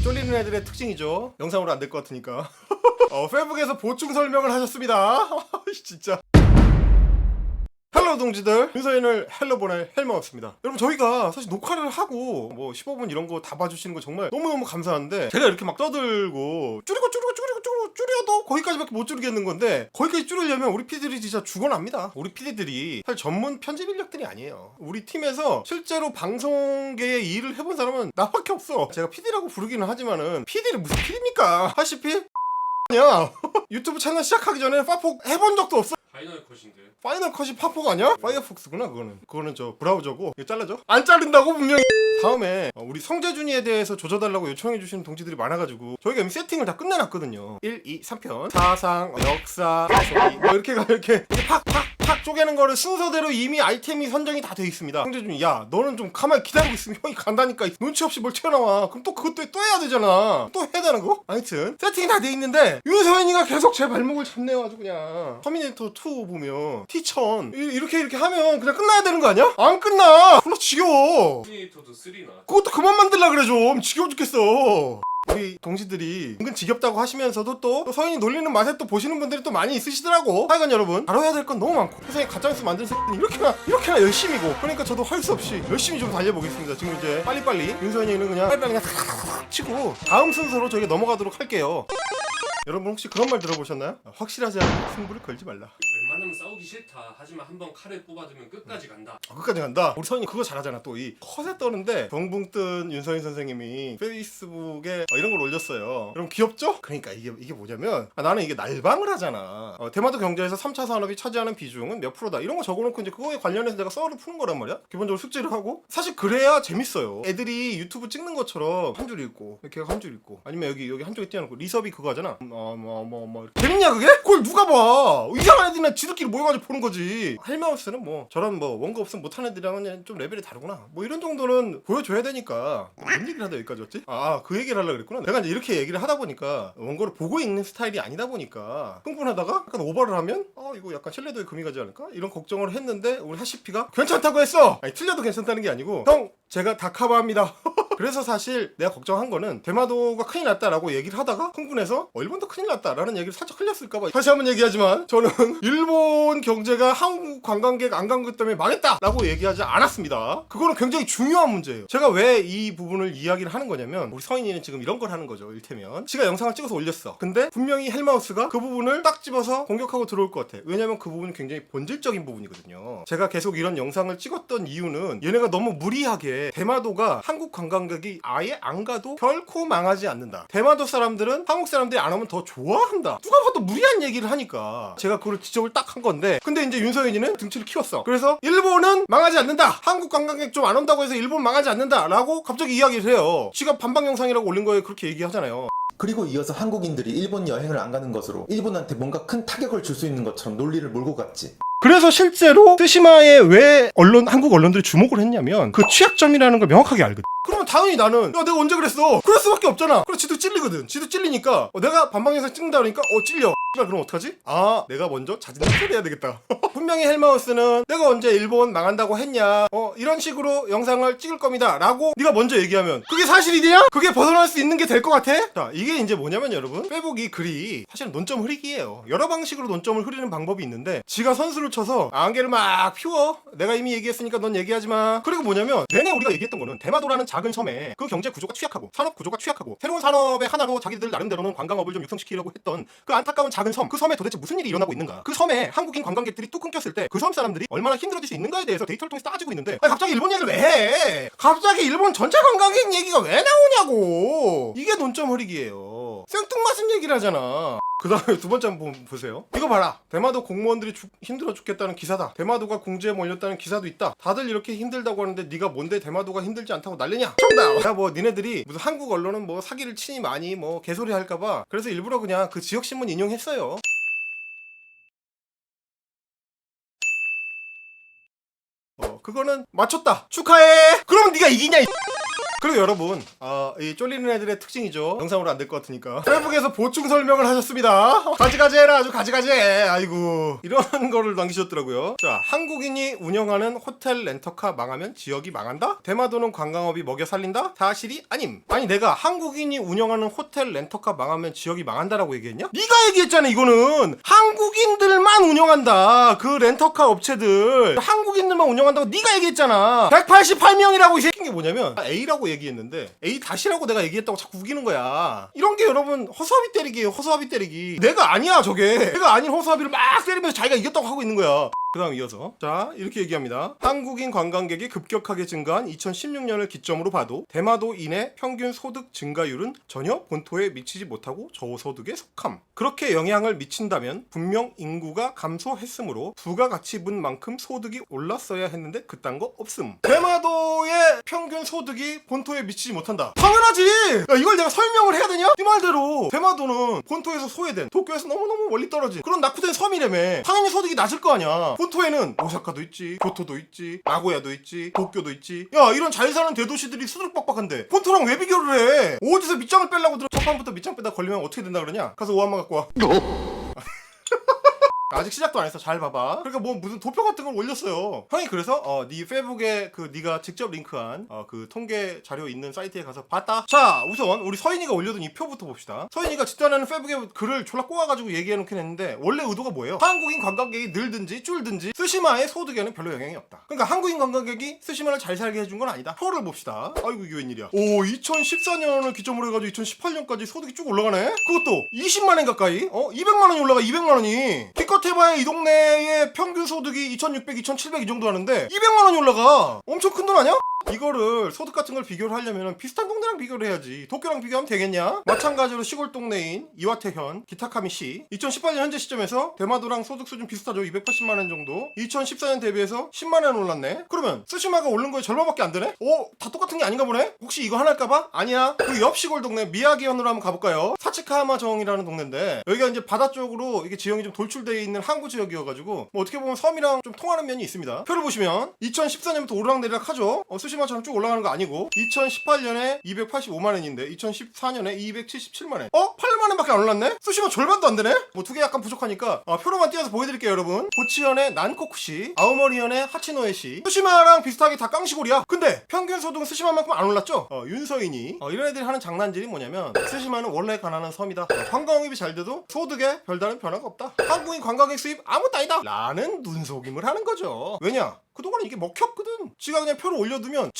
쫄리는 애들의 특징이죠. 영상으로 안 될 것 같으니까. 페북에서 보충 설명을 하셨습니다. 진짜. 헬로 동지들, 윤서인을 헬로 보낼 헬마우스입니다. 여러분, 저희가 사실 녹화를 하고 뭐 15분 이런 거 다 봐주시는 거 정말 너무너무 감사한데, 제가 이렇게 막 떠들고 줄여도 거기까지밖에 못 줄이겠는 건데, 거기까지 줄이려면 우리 PD들이 진짜 죽어납니다. 우리 PD들이 사실 전문 편집 인력들이 아니에요. 우리 팀에서 실제로 방송계에 일을 해본 사람은 나밖에 없어. 제가 PD라고 부르기는 하지만은 PD는 무슨 PD입니까? 하시피 야 유튜브 채널 시작하기 전에 파폭 해본 적도 없어. 파이널 컷인데. 파이널 컷이 파폭 아니야? 파이어폭스구나. 그거는 저 브라우저고. 이거 잘라줘? 안 자른다고 분명히. 다음에 우리 성재준이에 대해서 조져달라고 요청해주시는 동지들이 많아가지고 저희가 이미 세팅을 다 끝내놨거든요. 1, 2, 3편 사상, 역사, 소리 뭐 이렇게 팍팍팍 쪼개는 거를 순서대로 이미 아이템이 선정이 다 돼 있습니다. 성재준이, 야 너는 좀 가만히 기다리고 있으면 형이 간다니까. 눈치 없이 뭘 튀어나와. 그럼 또 그것도 또 해야 되잖아. 또 해야 되는 거? 아무튼 세팅이 다 돼 있는데 윤서인이가 계속 제 발목을 잡네요. 아주 그냥. 터미네이터 2 보면 T1000 이렇게 하면 그냥 끝나야 되는 거 아니야? 안 끝나. 졸라 지겨워. 터미네이터도 3나. 그것도 그만 만들라 그래. 좀 지겨워 죽겠어. 우리 동지들이 은근 지겹다고 하시면서도 또 서인이 놀리는 맛에 또 보시는 분들이 또 많이 있으시더라고. 하여간 여러분, 다뤄야 될 건 너무 많고 세상에 가짜뉴스 만든 새끼는 이렇게나 열심히고, 그러니까 저도 할 수 없이 열심히 좀 달려보겠습니다. 지금 이제 빨리빨리 윤서인이는 그냥 빨리빨리 그냥 탁탁탁 치고 다음 순서로 저희가 넘어가도록 할게요. 여러분, 혹시 그런 말 들어보셨나요? 확실하지 않은 승부를 걸지 말라. 웬만하면 싸우기 싫다. 하지만 한번 칼을 뽑아두면 끝까지 간다. 끝까지 간다. 우리 서인이 그거 잘하잖아. 또 이 컷에 떠는데 덩붕 뜬 윤서인 선생님이 페이스북에 이런 걸 올렸어요. 여러분, 귀엽죠? 그러니까 이게 뭐냐면, 나는 이게 날방을 하잖아. 대마도 경제에서 3차 산업이 차지하는 비중은 몇 프로다, 이런 거 적어놓고 이제 그거에 관련해서 내가 썰을 푸는 거란 말이야. 기본적으로 숙제를 하고. 사실 그래야 재밌어요. 애들이 유튜브 찍는 것처럼 한 줄 읽고, 이렇게 한 줄 읽고, 아니면 여기 한쪽에 띄워놓고 리섭이 그거 하잖아. 재밌냐 그게? 그걸 누가 봐? 이상한 애들이나 지들끼리 모여가지고 보는 거지. 헬마우스는 뭐 저런 뭐 원고 없으면 못하는 애들이랑은 좀 레벨이 다르구나, 뭐 이런 정도는 보여줘야 되니까. 뭔 얘기를 하다 여기까지 왔지? 그 얘기를 하려고 그랬구나. 내가 이제 이렇게 얘기를 하다 보니까 원고를 보고 읽는 스타일이 아니다 보니까 흥분하다가 약간 오버를 하면 이거 약간 신뢰도에 금이 가지 않을까? 이런 걱정을 했는데, 우리 하시피가 괜찮다고 했어. 아니, 틀려도 괜찮다는 게 아니고, 형 제가 다 커버합니다. 그래서 사실 내가 걱정한 거는 대마도가 큰일 났다라고 얘기를 하다가 흥분해서 일본도 큰일 났다라는 얘기를 살짝 흘렸을까봐. 다시 한번 얘기하지만 저는 일본 경제가 한국 관광객 안광객 때문에 망했다라고 얘기하지 않았습니다. 그거는 굉장히 중요한 문제예요. 제가 왜 이 부분을 이야기를 하는 거냐면, 우리 서인이는 지금 이런 걸 하는 거죠. 일테면 지가 영상을 찍어서 올렸어. 근데 분명히 헬마우스가 그 부분을 딱 집어서 공격하고 들어올 것 같아. 왜냐면 그 부분이 굉장히 본질적인 부분이거든요. 제가 계속 이런 영상을 찍었던 이유는 얘네가 너무 무리하게 대마도가 한국 관광객이 아예 안 가도 결코 망하지 않는다, 대마도 사람들은 한국 사람들이 안 오면 더 좋아한다, 누가 봐도 무리한 얘기를 하니까 제가 그걸 지적을 딱 한 건데, 근데 이제 윤서인이는 등치를 키웠어. 그래서 일본은 망하지 않는다, 한국 관광객 좀 안 온다고 해서 일본 망하지 않는다 라고 갑자기 이야기를 해요. 지가 반박 영상이라고 올린 거에 그렇게 얘기하잖아요. 그리고 이어서 한국인들이 일본 여행을 안 가는 것으로 일본한테 뭔가 큰 타격을 줄 수 있는 것처럼 논리를 몰고 갔지. 그래서 실제로 스시마에 왜 한국 언론들이 주목을 했냐면 그 취약점이라는 걸 명확하게 알거든. 그러면 당연히 나는, 야 내가 언제 그랬어? 그럴 수밖에 없잖아. 그래, 지도 찔리거든. 지도 찔리니까 내가 반박 영상 찍는다 그러니까 찔려. 그럼 어떡하지? 내가 먼저 자진을 해야 되겠다. 분명히 헬마우스는 내가 언제 일본 망한다고 했냐, 이런 식으로 영상을 찍을 겁니다 라고 네가 먼저 얘기하면 그게 사실이냐? 그게 벗어날 수 있는 게 될 것 같아? 자, 이게 이제 뭐냐면 여러분, 페북이 글이 사실은 논점 흐리기예요. 여러 방식으로 논점을 흐리는 방법이 있는데, 지가 선수를 쳐서 안개를 막 피워. 내가 이미 얘기했으니까 넌 얘기하지 마. 그리고 뭐냐면, 내내 우리가 얘기했던 거는 대마도라는 작은 섬에 그 경제 구조가 취약하고 산업 구조가 취약하고 새로운 산업의 하나로 자기들 나름대로는 관광업을 좀 육성시키려고 했던 그 안타까운 작은 섬, 그 섬에 도대체 무슨 일이 일어나고 있는가, 그 섬에 한국인 관광객들이 뚝 끊겼을 때 그 섬 사람들이 얼마나 힘들어질 수 있는가에 대해서 데이터를 통해서 따지고 있는데, 갑자기 일본 얘기를 왜 해? 갑자기 일본 전체 관광객 얘기가 왜 나오냐고. 이게 논점 흐리기예요. 생뚱맞은 얘기를 하잖아. 그 다음에 두 번째 한번 보세요. 이거 봐라. 대마도 공무원들이 힘들어 죽겠다는 기사다. 대마도가 궁지에 몰렸다는 기사도 있다. 다들 이렇게 힘들다고 하는데 네가 뭔데 대마도가 힘들지 않다고 난리냐? 정답! 야, 뭐 니네들이 무슨 한국 언론은 뭐 사기를 치니 많이 뭐 개소리 할까봐 그래서 일부러 그냥 그 지역신문 인용했어요. 그거는 맞췄다. 축하해. 그럼 네가 이기냐? 그리고 여러분, 이 쫄리는 애들의 특징이죠. 영상으로 안 될 것 같으니까 페이북에서 보충 설명을 하셨습니다. 가지가지 해라, 아주 가지가지 해. 아이고, 이런 거를 남기셨더라고요. 자, 한국인이 운영하는 호텔 렌터카 망하면 지역이 망한다? 대마도는 관광업이 먹여 살린다? 사실이 아님. 아니, 내가 한국인이 운영하는 호텔 렌터카 망하면 지역이 망한다라고 얘기했냐? 네가 얘기했잖아. 이거는 한국인들만 운영한다. 그 렌터카 업체들 한국인들만 운영한다고 네가 얘기했잖아. 188명이라고 이 새끼인 게 뭐냐면 A라고 얘기했는데 A 다시라고 내가 얘기했다고 자꾸 우기는 거야. 이런 게 여러분 허수아비 때리기예요. 허수아비 때리기. 내가 아니야 저게. 내가 아닌 허수아비를 막 때리면서 자기가 이겼다고 하고 있는 거야. 그 다음 이어서 자 이렇게 얘기합니다. 한국인 관광객이 급격하게 증가한 2016년을 기점으로 봐도 대마도인의 평균 소득 증가율은 전혀 본토에 미치지 못하고 저소득에 속함. 그렇게 영향을 미친다면 분명 인구가 감소했으므로 부가가치분 만큼 소득이 올랐어야 했는데 그딴 거 없음. 대마도의 평균 소득이 본토에 미치지 못한다. 당연하지. 야, 이걸 내가 설명을 해야 되냐? 네 말대로 대마도는 본토에서 소외된 도쿄에서 너무너무 멀리 떨어진 그런 낙후된 섬이라며. 당연히 소득이 낮을 거 아니야. 본토에는 오사카도 있지, 교토도 있지, 나고야도 있지, 도쿄도 있지. 야, 이런 잘 사는 대도시들이 수두룩 빡빡한데 본토랑 왜 비교를 해? 어디서 밑장을 빼려고 들어? 첫 판부터 밑장 빼다 걸리면 어떻게 된다 그러냐? 가서 오한만 갖고 와. 아직 시작도 안 했어. 잘 봐봐. 그러니까 뭐 무슨 도표 같은 걸 올렸어요. 형이 그래서 네 페이북에 그 네가 직접 링크한 그 통계 자료 있는 사이트에 가서 봤다. 자, 우선 우리 서인이가 올려둔 이 표부터 봅시다. 서인이가 집단에는 페이북에 글을 졸라 꼬아가지고 얘기해놓긴 했는데 원래 의도가 뭐예요? 한국인 관광객이 늘든지 줄든지 스시마의 소득에는 별로 영향이 없다. 그러니까 한국인 관광객이 스시마를 잘 살게 해준 건 아니다. 표를 봅시다. 아이고 이게 웬일이야. 오, 2014년을 기점으로 해가지고 2018년까지 소득이 쭉 올라가네. 그것도 20만원 가까이 200만원이 올라가. 200만원이 기껏 해봐야 이 동네의 평균 소득이 2,600, 2,700 이 정도 하는데 200만원이 올라가. 엄청 큰 돈 아니야? 이거를 소득 같은 걸 비교를 하려면 비슷한 동네랑 비교를 해야지. 도쿄랑 비교하면 되겠냐? 마찬가지로 시골 동네인 이와테현 기타카미시 2018년 현재 시점에서 대마도랑 소득 수준 비슷하죠. 280만원 정도. 2014년 대비해서 10만원 올랐네. 그러면 스시마가 오른 거에 절반밖에 안 되네? 다 똑같은 게 아닌가 보네? 혹시 이거 하나일까봐? 아니야. 그 옆 시골 동네 미야기현으로 한번 가볼까요? 사치카하마정이라는 동네인데 여기가 이제 바다 쪽으로 이게 지형이 좀 돌출되어 있는 항구 지역이어가지고 뭐 어떻게 보면 섬이랑 좀 통하는 면이 있습니다. 표를 보시면 2014년부터 오르락내리락 하죠. 스시마처럼 쭉 올라가는 거 아니고 2018년에 285만원인데 2014년에 277만원. 8만원밖에 안 올랐네? 스시마 절반도 안 되네? 뭐 두 개 약간 부족하니까 표로만 띄어서 보여드릴게요 여러분. 고치현의 난코쿠시, 아오모리현의 하치노에시. 스시마랑 비슷하게 다 깡시골이야. 근데 평균 소득은 스시마만큼 안 올랐죠? 윤서인이 이런 애들이 하는 장난질이 뭐냐면 스시마는 원래 가난한 섬이다. 관광업이 잘 돼도 소득에 별다른 변화가 없다. 한국인 관광객 수입 아무것도 아니다 라는 눈속임을 하는 거죠. 왜냐? 그동안 이게 먹혔거든. 지가 그냥 표를 올려두면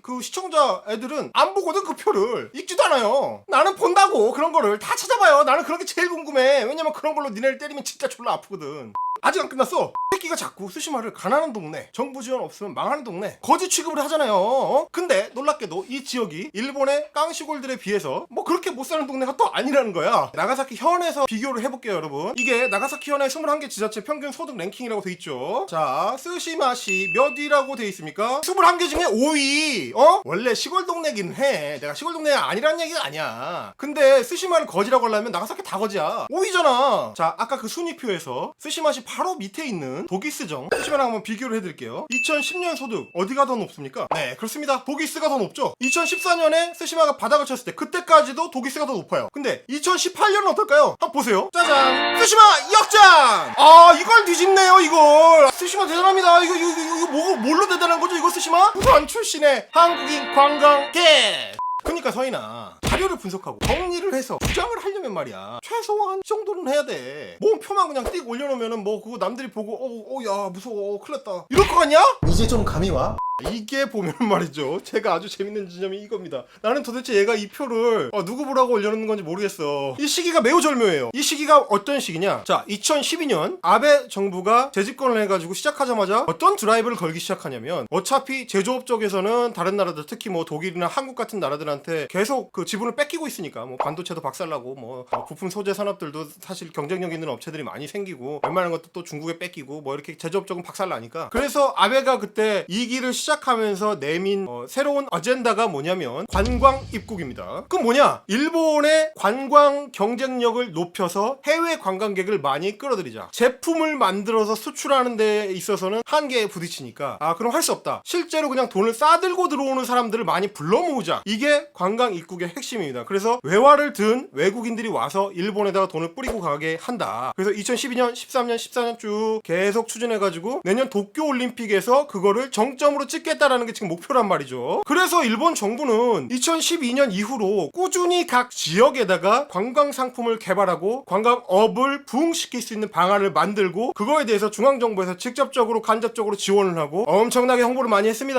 그 시청자 애들은 안 보거든. 그 표를 읽지도 않아요. 나는 본다고. 그런 거를 다 찾아봐요. 나는 그런 게 제일 궁금해. 왜냐면 그런 걸로 니네를 때리면 진짜 졸라 아프거든. 아직 안 끝났어. 새끼가 자꾸 스시마를 가난한 동네, 정부 지원 없으면 망하는 동네 거지 취급을 하잖아요. 근데 놀랍게도 이 지역이 일본의 깡시골들에 비해서 뭐 그렇게 못 사는 동네가 또 아니라는 거야. 나가사키 현에서 비교를 해볼게요 여러분. 이게 나가사키 현의 21개 지자체 평균 소득 랭킹이라고 돼 있죠. 자, 스시마시 몇 위라고 돼 있습니까? 21개 중에 5위. 원래 시골 동네긴 해. 내가 시골 동네가 아니라는 얘기가 아니야. 근데 스시마를 거지라고 하려면 나가사키 다 거지야. 5위잖아. 자, 아까 그 순위표에서 스시마시 바로 밑에 있는 도기스정 스시마랑 한번 비교를 해드릴게요. 2010년 소득 어디가 더 높습니까? 네, 그렇습니다. 도기스가 더 높죠. 2014년에 스시마가 바닥을 쳤을 때 그때까지도 도기스가 더 높아요. 근데 2018년은 어떨까요? 한번 보세요. 짜잔! 스시마 역장! 이걸 뒤집네요 이걸. 스시마 대단합니다. 이거 뭘로 대단한 거죠 이거 스시마? 부산 출신의 한국인 관광객. 그러니까 서인아, 자료를 분석하고 정리를 해서 주장을 하려면 말이야 최소한 이 정도는 해야 돼. 뭐 표만 그냥 띡 올려놓으면은 뭐 그거 남들이 보고 야 무서워 큰일 났다 이럴 것 같냐? 이제 좀 감이 와? 이게 보면 말이죠. 제가 아주 재밌는 지점이 이겁니다. 나는 도대체 얘가 이 표를 누구 보라고 올려놓는 건지 모르겠어. 이 시기가 매우 절묘해요. 이 시기가 어떤 시기냐? 자, 2012년 아베 정부가 재집권을 해가지고 시작하자마자 어떤 드라이브를 걸기 시작하냐면 어차피 제조업 쪽에서는 다른 나라들 특히 뭐 독일이나 한국 같은 나라들한테 계속 그 지분을 뺏기고 있으니까 뭐 반도체도 박살나고 뭐 부품 소재 산업들도 사실 경쟁력 있는 업체들이 많이 생기고 웬만한 것도 또 중국에 뺏기고 뭐 이렇게 제조업 쪽은 박살나니까 그래서 아베가 그때 2기를 시작하면서 내민 새로운 어젠다가 뭐냐면 관광 입국입니다. 그럼 뭐냐? 일본의 관광 경쟁력을 높여서 해외 관광객을 많이 끌어들이자. 제품을 만들어서 수출하는 데 있어서는 한계에 부딪히니까 그럼 할 수 없다. 실제로 그냥 돈을 싸들고 들어오는 사람들을 많이 불러 모으자. 이게 관광 입국의 핵심입니다. 그래서 외화를 든 외국인들이 와서 일본에다가 돈을 뿌리고 가게 한다. 그래서 2012년, 13년, 14년 쭉 계속 추진해가지고 내년 도쿄 올림픽에서 그거를 정점으로 찍겠다라는 게 지금 목표란 말이죠. 그래서 일본 정부는 2012년 이후로 꾸준히 각 지역에다가 관광 상품을 개발하고 관광업을 부흥시킬 수 있는 방안을 만들고 그거에 대해서 중앙정부에서 직접적으로 간접적으로 지원을 하고 엄청나게 홍보를 많이 했습니다.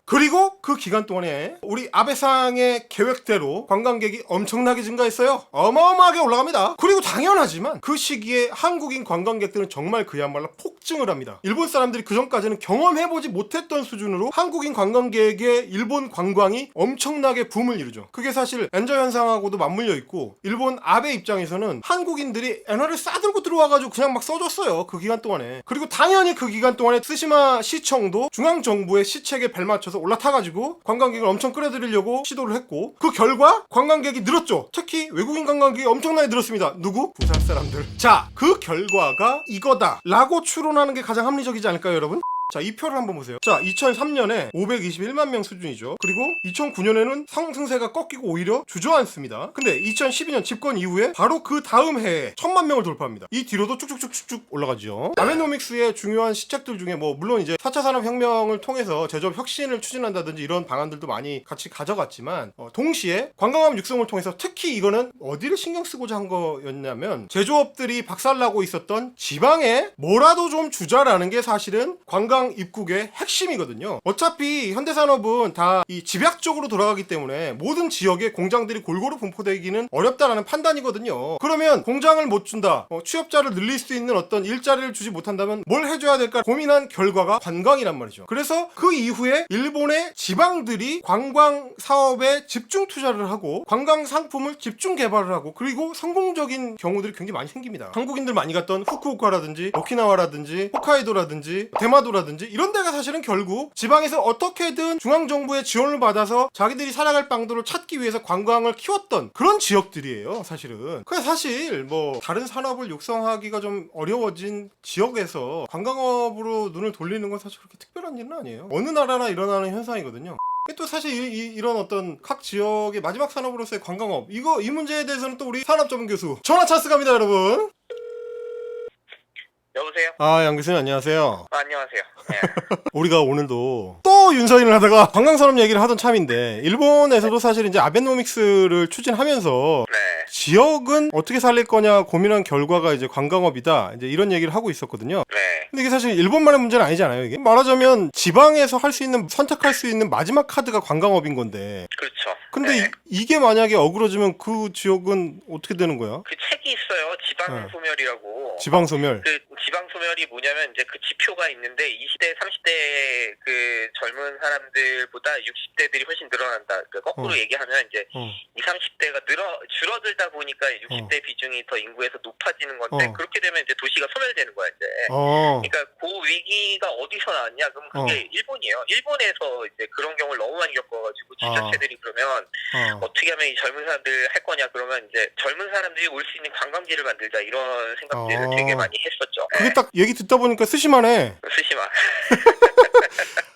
그리고 그 기간 동안에 우리 아베상의 계획대로 관광객이 엄청나게 증가했어요. 어마어마하게 올라갑니다. 그리고 당연하지만 그 시기에 한국인 관광객들은 정말 그야말로 폭증을 합니다. 일본 사람들이 그전까지는 경험해보지 못했던 수준으로 한국인 관광객의 일본 관광이 엄청나게 붐을 이루죠. 그게 사실 엔저 현상하고도 맞물려 있고 일본 아베 입장에서는 한국인들이 엔화를 싸들고 들어와가지고 그냥 막 써줬어요. 그 기간 동안에. 그리고 당연히 그 기간 동안에 스시마 시청도 중앙정부의 시책에 발맞춰서 올라타가지고 관광객을 엄청 끌어들이려고 시도를 했고 그 결과 관광객이 늘었죠. 특히 외국인 관광객이 엄청나게 늘었습니다. 누구? 부산 사람들. 자, 그 결과가 이거다 라고 추론하는 게 가장 합리적이지 않을까요, 여러분? 자, 이 표를 한번 보세요. 자, 2003년에 521만 명 수준이죠. 그리고 2009년에는 상승세가 꺾이고 오히려 주저앉습니다. 근데 2012년 집권 이후에 바로 그 다음 해에 1000만 명을 돌파합니다. 이 뒤로도 쭉쭉쭉쭉 올라가죠. 아베노믹스의 중요한 시책들 중에 물론 이제 4차 산업혁명을 통해서 제조업 혁신을 추진한다든지 이런 방안들도 많이 같이 가져갔지만 동시에 관광업 육성을 통해서 특히 이거는 어디를 신경 쓰고자 한 거였냐면 제조업들이 박살나고 있었던 지방에 뭐라도 좀 주자라는 게 사실은 관광 입국의 핵심이거든요. 어차피 현대산업은 다 이 집약적으로 돌아가기 때문에 모든 지역에 공장들이 골고루 분포되기는 어렵다라는 판단이거든요. 그러면 공장을 못 준다, 취업자를 늘릴 수 있는 어떤 일자리를 주지 못한다면 뭘 해줘야 될까 고민한 결과가 관광이란 말이죠. 그래서 그 이후에 일본의 지방들이 관광 사업에 집중 투자를 하고 관광 상품을 집중 개발을 하고 그리고 성공적인 경우들이 굉장히 많이 생깁니다. 한국인들 많이 갔던 후쿠오카라든지 오키나와라든지 홋카이도라든지 대마도라든지 이런 데가 사실은 결국 지방에서 어떻게든 중앙정부의 지원을 받아서 자기들이 살아갈 방도를 찾기 위해서 관광을 키웠던 그런 지역들이에요, 사실은. 그래서 사실 다른 산업을 육성하기가 좀 어려워진 지역에서 관광업으로 눈을 돌리는 건 사실 그렇게 특별한 일은 아니에요. 어느 나라나 일어나는 현상이거든요. 또 사실 이런 어떤 각 지역의 마지막 산업으로서의 관광업 이 문제에 대해서는 또 우리 산업 전문 교수 전화 찬스 갑니다, 여러분. 여보세요? 양 교수님 안녕하세요. 안녕하세요. 네. 우리가 오늘도 또 윤서인을 하다가 관광산업 얘기를 하던 참인데 일본에서도 사실 이제 아베노믹스를 추진하면서 네. 지역은 어떻게 살릴 거냐 고민한 결과가 이제 관광업이다 이제 이런 얘기를 하고 있었거든요. 네. 근데 이게 사실 일본만의 문제는 아니잖아요. 이게 말하자면 지방에서 할 수 있는 선택할 수 있는 마지막 카드가 관광업인 건데. 그렇죠. 근데 네. 이게 만약에 어그러지면 그 지역은 어떻게 되는 거야? 그 책이 있어요. 지방소멸이라고. 지방소멸. 그 지방소멸이 뭐냐면 이제 그 지표가 있는데 20대, 30대 그 젊은 사람들보다 60대들이 훨씬 늘어난다. 그러니까 거꾸로 얘기하면 이제 20, 30대가 줄어들다 보니까 60대 비중이 더 인구에서 높아지는 건데 그렇게 되면 이제 도시가 소멸되는 거야, 이제. 그러니까 그 위기가 어디서 나왔냐? 그럼 그게 일본이에요. 일본에서 이제 그런 경우를 너무 많이 겪어가지고 지자체들이 그러면 어떻게 하면 이 젊은 사람들 할 거냐? 그러면 이제 젊은 사람들이 올 수 있는 관광지를 만들자 이런 생각들을 되게 많이 했었죠. 그게 딱 얘기 듣다 보니까 스시마네. 스시마.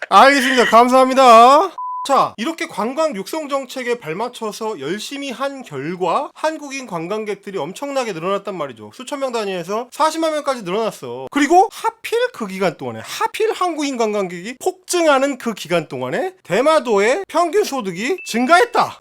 알겠습니다. 감사합니다. 자, 이렇게 관광 육성 정책에 발맞춰서 열심히 한 결과 한국인 관광객들이 엄청나게 늘어났단 말이죠. 수천 명 단위에서 40만 명까지 늘어났어. 그리고 하필 그 기간 동안에 하필 한국인 관광객이 폭증하는 그 기간 동안에 대마도의 평균 소득이 증가했다.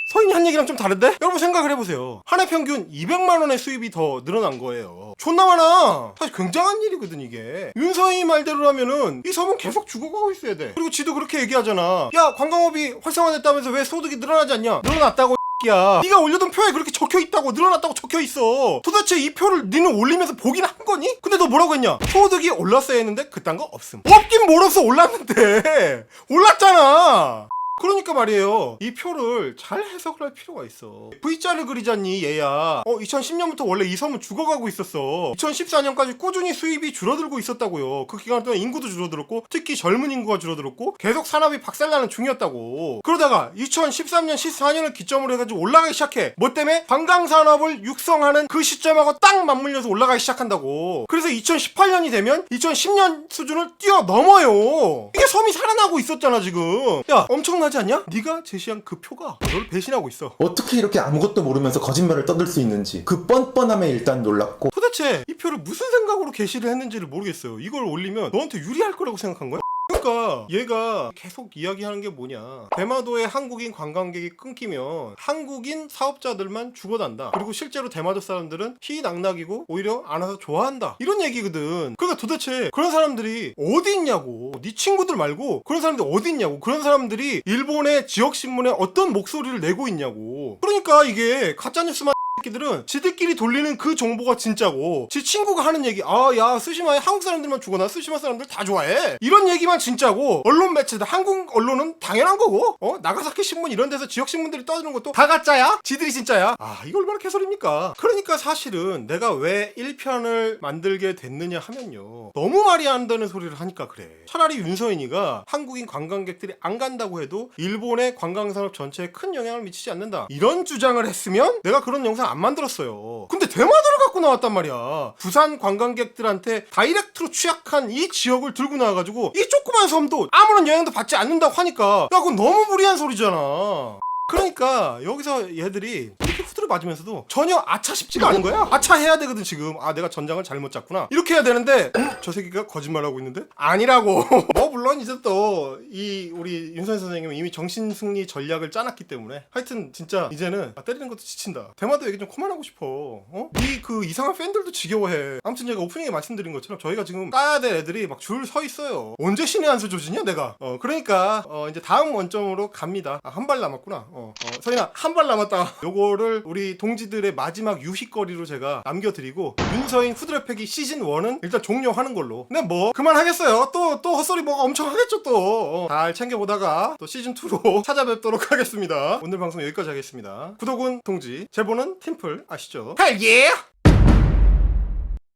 서인이 한 얘기랑 좀 다른데? 여러분 생각을 해보세요. 한 해 평균 200만 원의 수입이 더 늘어난 거예요. 존나 많아. 사실 굉장한 일이거든 이게. 윤서인이 말대로라면은 이 섬은 계속 죽어가고 있어야 돼. 그리고 지도 그렇게 얘기하잖아. 야, 관광업이 활성화됐다면서 왜 소득이 늘어나지 않냐? 늘어났다고 야, 네가 올려둔 표에 그렇게 적혀있다고, 늘어났다고 적혀있어. 도대체 이 표를 니는 올리면서 보긴 한 거니? 근데 너 뭐라고 했냐? 소득이 올랐어야 했는데 그딴 거 없음. 없긴 뭘 없어. 올랐는데 올랐잖아. 그러니까 말이에요. 이 표를 잘 해석을 할 필요가 있어. V자를 그리자니 얘야. 2010년부터 원래 이 섬은 죽어가고 있었어. 2014년까지 꾸준히 수입이 줄어들고 있었다고요. 그 기간 동안 인구도 줄어들었고 특히 젊은 인구가 줄어들었고 계속 산업이 박살나는 중이었다고. 그러다가 2013년, 14년을 기점으로 해가지고 올라가기 시작해. 뭐 때문에? 관광산업을 육성하는 그 시점하고 딱 맞물려서 올라가기 시작한다고. 그래서 2018년이 되면 2010년 수준을 뛰어넘어요. 이게 섬이 살아나고 있었잖아 지금. 야 엄청나지 않냐? 네가 제시한 그 표가 너를 배신하고 있어. 어떻게 이렇게 아무것도 모르면서 거짓말을 떠들 수 있는지 그 뻔뻔함에 일단 놀랐고, 도대체 이 표를 무슨 생각으로 게시를 했는지를 모르겠어요. 이걸 올리면 너한테 유리할 거라고 생각한 거야? 그러니까 얘가 계속 이야기하는 게 뭐냐, 대마도에 한국인 관광객이 끊기면 한국인 사업자들만 죽어난다, 그리고 실제로 대마도 사람들은 희낙낙이고 오히려 안 와서 좋아한다, 이런 얘기거든. 그러니까 도대체 그런 사람들이 어디 있냐고. 네 친구들 말고 그런 사람들이 어디 있냐고. 그런 사람들이 일본의 지역신문에 어떤 목소리를 내고 있냐고. 그러니까 이게 가짜뉴스만 새끼들은 지들끼리 돌리는 그 정보가 진짜고, 지 친구가 하는 얘기, 야 스시마에 한국 사람들만 죽어나 스시마 사람들 다 좋아해, 이런 얘기만 진짜고, 언론 매체들 한국 언론은 당연한 거고, 나가사키 신문 이런 데서 지역 신문들이 떠드는 것도 다 가짜야? 지들이 진짜야? 이거 얼마나 개소리입니까? 그러니까 사실은 내가 왜 1편을 만들게 됐느냐 하면요, 너무 말이 안 되는 소리를 하니까 그래. 차라리 윤서인이가 한국인 관광객들이 안 간다고 해도 일본의 관광산업 전체에 큰 영향을 미치지 않는다, 이런 주장을 했으면 내가 그런 영상 안 만들었어요. 근데 대마도를 갖고 나왔단 말이야. 부산 관광객들한테 다이렉트로 취약한 이 지역을 들고 나와가지고 이 조그만 섬도 아무런 영향도 받지 않는다고 하니까, 야 그건 너무 무리한 소리잖아. 그러니까 여기서 얘들이 이렇게 후드를 맞으면서도 전혀 아차 싶지가 않은 거야. 아차 해야 되거든 지금. 내가 전장을 잘못 짰구나 이렇게 해야 되는데, 저 새끼가 거짓말하고 있는데? 아니라고. 뭐 물론 이제 또 이 우리 윤선 선생님은 이미 정신승리 전략을 짜놨기 때문에 하여튼 진짜 이제는 때리는 것도 지친다. 대마도 얘기 좀 그만하고 싶어. 네 그 이상한 팬들도 지겨워해. 아무튼 제가 오프닝에 말씀드린 것처럼 저희가 지금 까야 될 애들이 막 줄 서 있어요. 언제 신의 한수 조지냐 내가. 그러니까 이제 다음 원점으로 갑니다. 한 발 남았구나. 서인아 한 발 남았다. 요거를 우리 동지들의 마지막 유희거리로 제가 남겨드리고, 윤서인 후드랩 시즌 1은 일단 종료하는 걸로. 근데 뭐 그만하겠어요. 또 헛소리 뭐가 엄청 하겠죠 또. 잘 챙겨보다가 또 시즌 2로 찾아뵙도록 하겠습니다. 오늘 방송 여기까지 하겠습니다. 구독은 동지, 제보는 팀플 아시죠? 헬예!